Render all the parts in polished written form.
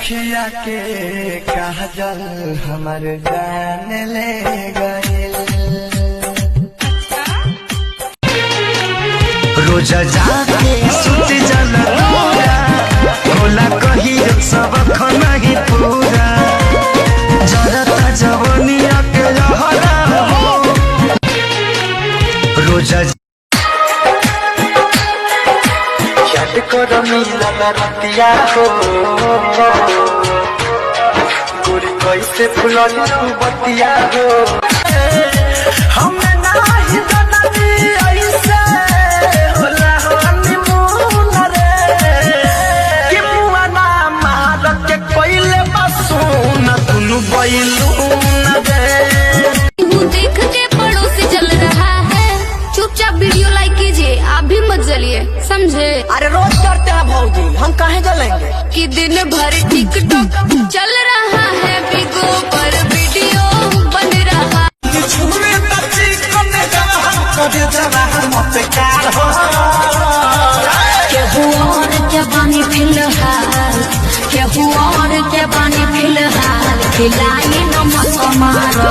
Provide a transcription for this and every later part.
अखिया के काजल हमर जान ले गइल। रोजा जाके सुत जल दूरा भोला कही सब नहीं पूरा जरता जवनिया के रहला हो। रोजा कर मिलल रतिया हो गोरी कैसे फुलल बतिया हो। हमें नाही जननी ऐसे होला हनीमून रे कि मुआ ना मार के कोइले बसून दुनु बैलून रे। देख के पड़ोसी जल रहा है, चुपचाप वीडियो लाइक कीजिए, आप भी मत जलिए, समझे। अरे रोज करते हैं भौजी, हम कहीं जलेंगे कि दिन भर टिकटॉक चल रहा है, बिगो पर वीडियो बन रहा। केहू और के बानी फिलहाल, केहू और के बानी फिलहाल, खिलाई नमक मारो।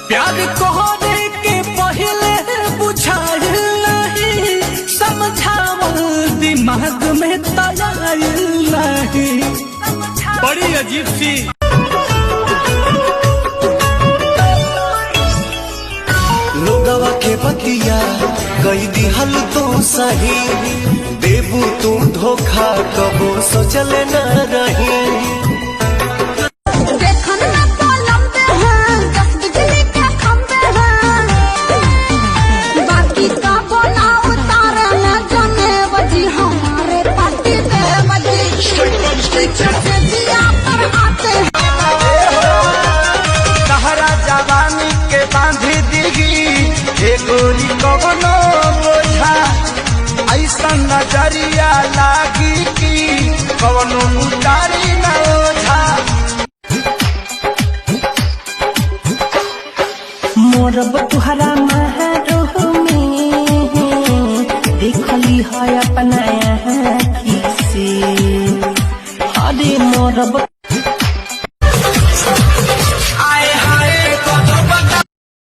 प्यार कहने के पहले बुझाइल नहीं, समझावल दिमाग में तैयार नहीं। बड़ी अजीब सी लोगवा के बतिया कई दिहल तो सही, देबू तू धोखा कबो सोचल न रही। कहरा जवानी के बांधी दिगी गोरी कवनो बोझा, ऐसा नजरिया लागी की कवनो उतारी न ओझा। मोरब तुहरा महरोह में देखली है अपना आँखी से। अरे मोरब